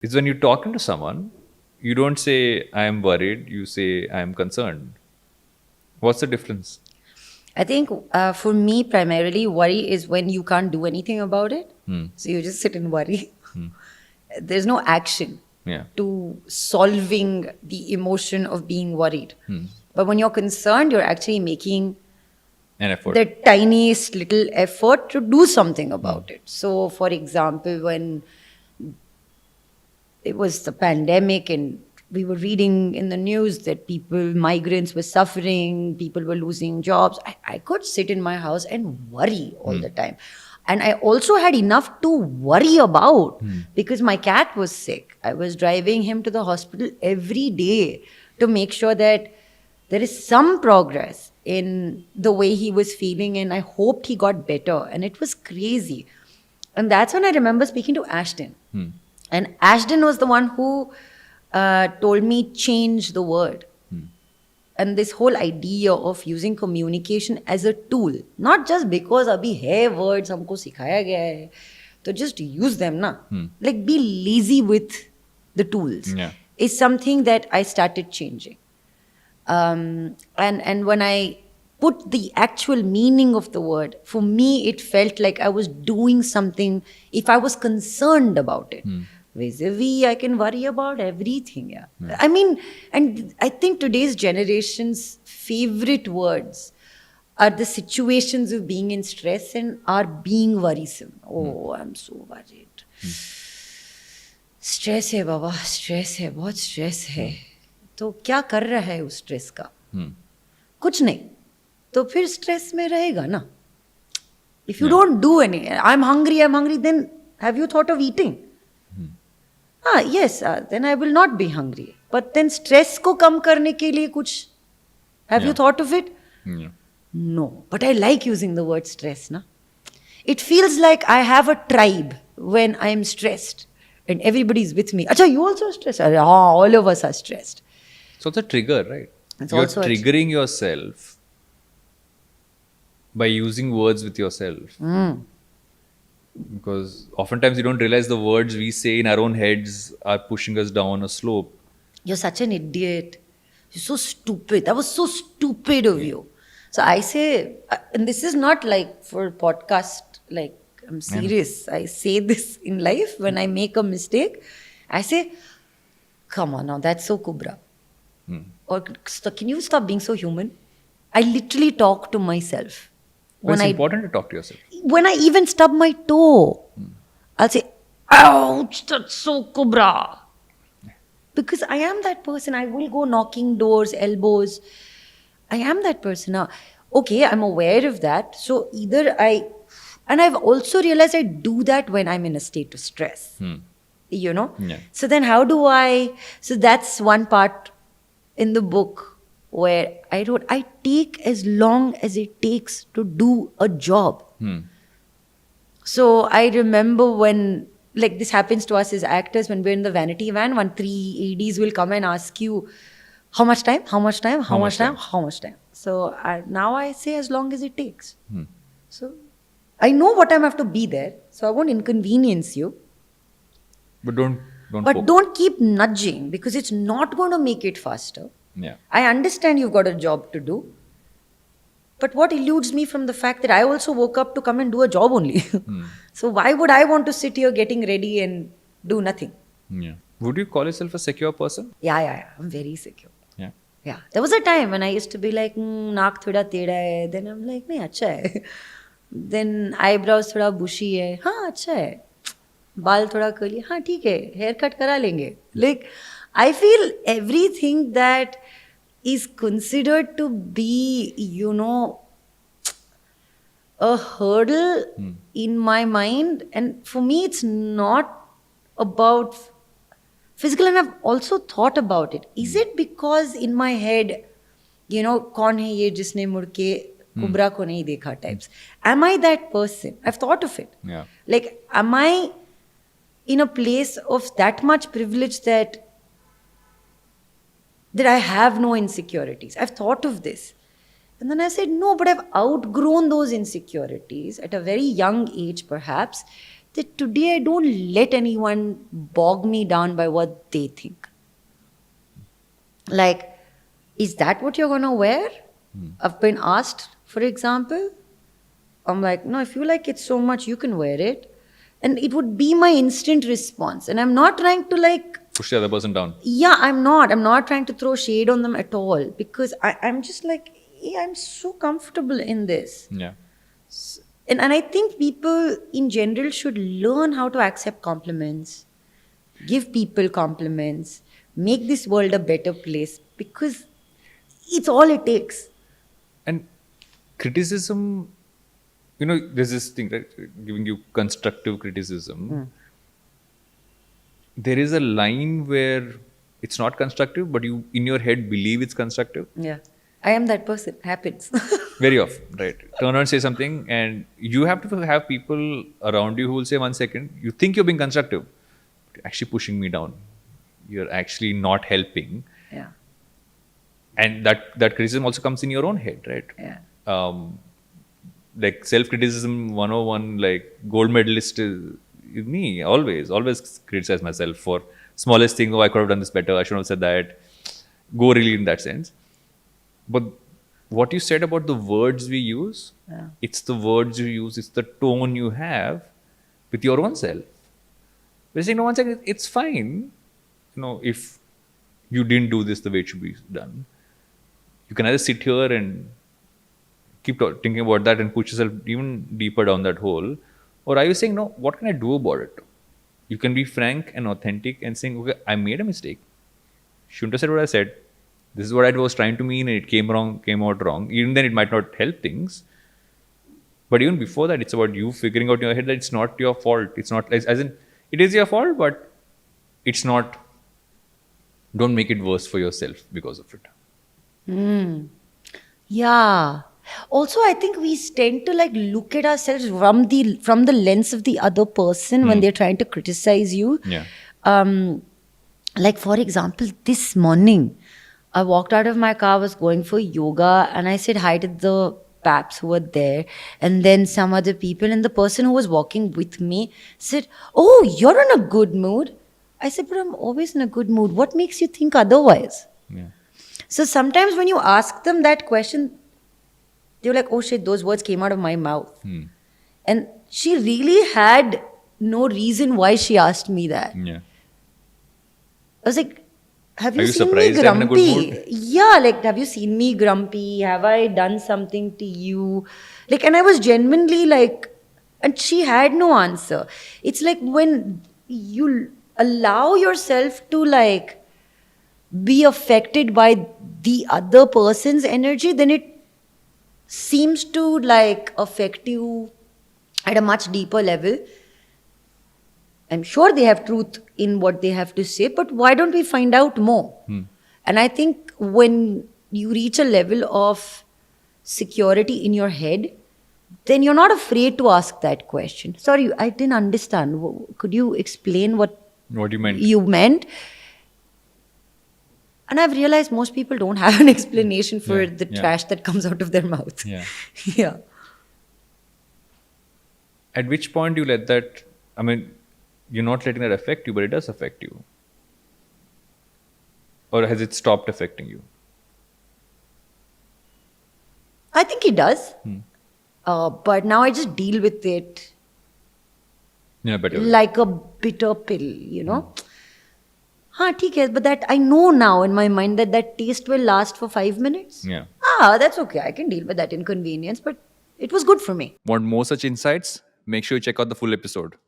is when you're talking to someone, you don't say, I am worried, you say, I am concerned. What's the difference? I think for me, primarily, worry is when you can't do anything about it. So you just sit and worry. There's no action Yeah. to solving the emotion of being worried. But when you're concerned, you're actually making An effort. the tiniest little effort to do something about it. So, for example, when it was the pandemic and we were reading in the news that migrants were suffering, people were losing jobs, I could sit in my house and worry all the time. And I also had enough to worry about because my cat was sick. I was driving him to the hospital every day to make sure that there is some progress in the way he was feeling, and I hoped he got better. And it was crazy. And that's when I remember speaking to Ashton. And Ashton was the one who told me change the word. And this whole idea of using communication as a tool, not just because abhi hai words humko sikhaya gaya hai, to just use them na. Like be lazy with the tools is something that I started changing. And when I put the actual meaning of the word, for me it felt like I was doing something if I was concerned about it. Vis-a-vis, I can worry about everything. Yeah. I mean, and I think today's generation's favorite words are the situations of being in stress and are being worrisome. Oh, I'm so worried. Stress है बाबा, stress है, बहुत stress है. तो क्या कर रहा है उस स्ट्रेस का? कुछ नहीं. तो फिर स्ट्रेस में रहेगा ना. If you don't do any, I'm hungry, then have you thought of eating? Yes, then I will not be hungry. But then stress को कम करने के लिए कुछ, have you thought of it? No. But I like using the word stress, na? It feels like I have a tribe when I'm stressed and everybody's with me. Acha, you also are stressed? All of us are stressed. So it's a trigger, right? It's You're also triggering yourself by using words with yourself. Because oftentimes you don't realize the words we say in our own heads are pushing us down a slope. You're such an idiot. You're so stupid. That was so stupid of you. So I say, and this is not like for podcast, like I'm serious. I say this in life when I make a mistake. I say, come on now, that's so Kubbra. Or can you stop being so human? I literally talk to myself. But it's important to talk to yourself. When I even stub my toe, I'll say, ouch, that's so Kubbra. Because I am that person. I will go knocking doors, elbows. I am that person now. Okay, I'm aware of that. So and I've also realized I do that when I'm in a state of stress. You know? Yeah. So then so that's one part in the book where I wrote, I take as long as it takes to do a job. So I remember when, like this happens to us as actors, when we're in the vanity van, 3 ADs will come and ask you, how much time? So now I say as long as it takes. So I know what time I have to be there, so I won't inconvenience you. But But don't keep nudging because it's not going to make it faster. Yeah. I understand you've got a job to do. But what eludes me from the fact that I also woke up to come and do a job only. So why would I want to sit here getting ready and do nothing? Yeah. Would you call yourself a secure person? Yeah. I'm very secure. Yeah. Yeah. There was a time when I used to be like, naak thoda teda hai. Then I'm like, nahi, acha hai. Then eyebrows thoda bushy hai. Haan, acha hai. Baal thoda curly. Haan, theek hai. Haircut kara lenge. Like, I feel everything that is considered to be, a hurdle in my mind. And for me, it's not about physical. And I've also thought about it. Is it because in my head, kaun hai ye jisne mudke Kubbra ko nahi dekha types? Am I that person? I've thought of it. Yeah. Like, am I in a place of that much privilege that I have no insecurities? I've thought of this. And then I said, no, but I've outgrown those insecurities at a very young age, perhaps, that today I don't let anyone bog me down by what they think. Like, is that what you're gonna wear? I've been asked, for example. I'm like, no, if you like it so much, you can wear it. And it would be my instant response. And I'm not trying to like, Push the other person down. yeah, I'm not. I'm not trying to throw shade on them at all because I'm just like, yeah, I'm so comfortable in this. Yeah. And I think people in general should learn how to accept compliments, give people compliments, make this world a better place because it's all it takes. And criticism, there's this thing, right? Giving you constructive criticism. There is a line where it's not constructive, but you in your head believe it's constructive. Yeah. I am that person. Happens. Very often, right? Turn around, say something, and you have to have people around you who will say, 1 second, you think you're being constructive, but you're actually pushing me down. You're actually not helping. Yeah. And that criticism also comes in your own head, right? Yeah. Like self-criticism 101, like gold medalist is me, always criticize myself for smallest thing. Oh, I could have done this better. I should have said that. Go really in that sense. But what you said about the words we use, it's the words you use, it's the tone you have with your own self. We're saying, no, 1 second, it's fine. If you didn't do this the way it should be done, you can either sit here and keep thinking about that and push yourself even deeper down that hole. Or are you saying, no, what can I do about it? You can be frank and authentic and saying, okay, I made a mistake. Shouldn't have said what I said. This is what I was trying to mean and it came out wrong. Even then it might not help things. But even before that, it's about you figuring out in your head that it's not your fault. It's not, as in, it is your fault, but it's not, don't make it worse for yourself because of it. Yeah. Also, I think we tend to like look at ourselves from the lens of the other person when they're trying to criticize you. Yeah. Like for example, this morning, I walked out of my car, was going for yoga, and I said hi to the paps who were there, and then some other people, and the person who was walking with me said, "Oh, you're in a good mood." I said, "But I'm always in a good mood. What makes you think otherwise?" Yeah. So sometimes when you ask them that question, they're like, "Oh shit, those words came out of my mouth." And she really had no reason why she asked me that. Yeah. I was like, have Are you you seen me surprised I'm in a good grumpy? mood? Yeah, like, have you seen me grumpy? Have I done something to you? Like, and I was genuinely like, and she had no answer. It's like when you allow yourself to like be affected by the other person's energy, then it seems to like affect you at a much deeper level. I'm sure they have truth in what they have to say, but why don't we find out more? And I think when you reach a level of security in your head, then you're not afraid to ask that question. Sorry, I didn't understand. Could you explain what What you meant? you meant? And I've realized most people don't have an explanation for the trash that comes out of their mouth. Yeah. Yeah. At which point you let that, you're not letting that affect you, but it does affect you. Or has it stopped affecting you? I think it does. But now I just deal with it Yeah, better. like a bitter pill, you know. ठीक है, but that I know now in my mind that taste will last for 5 minutes. Yeah. That's okay. I can deal with that inconvenience, but it was good for me. Want more such insights? Make sure you check out the full episode.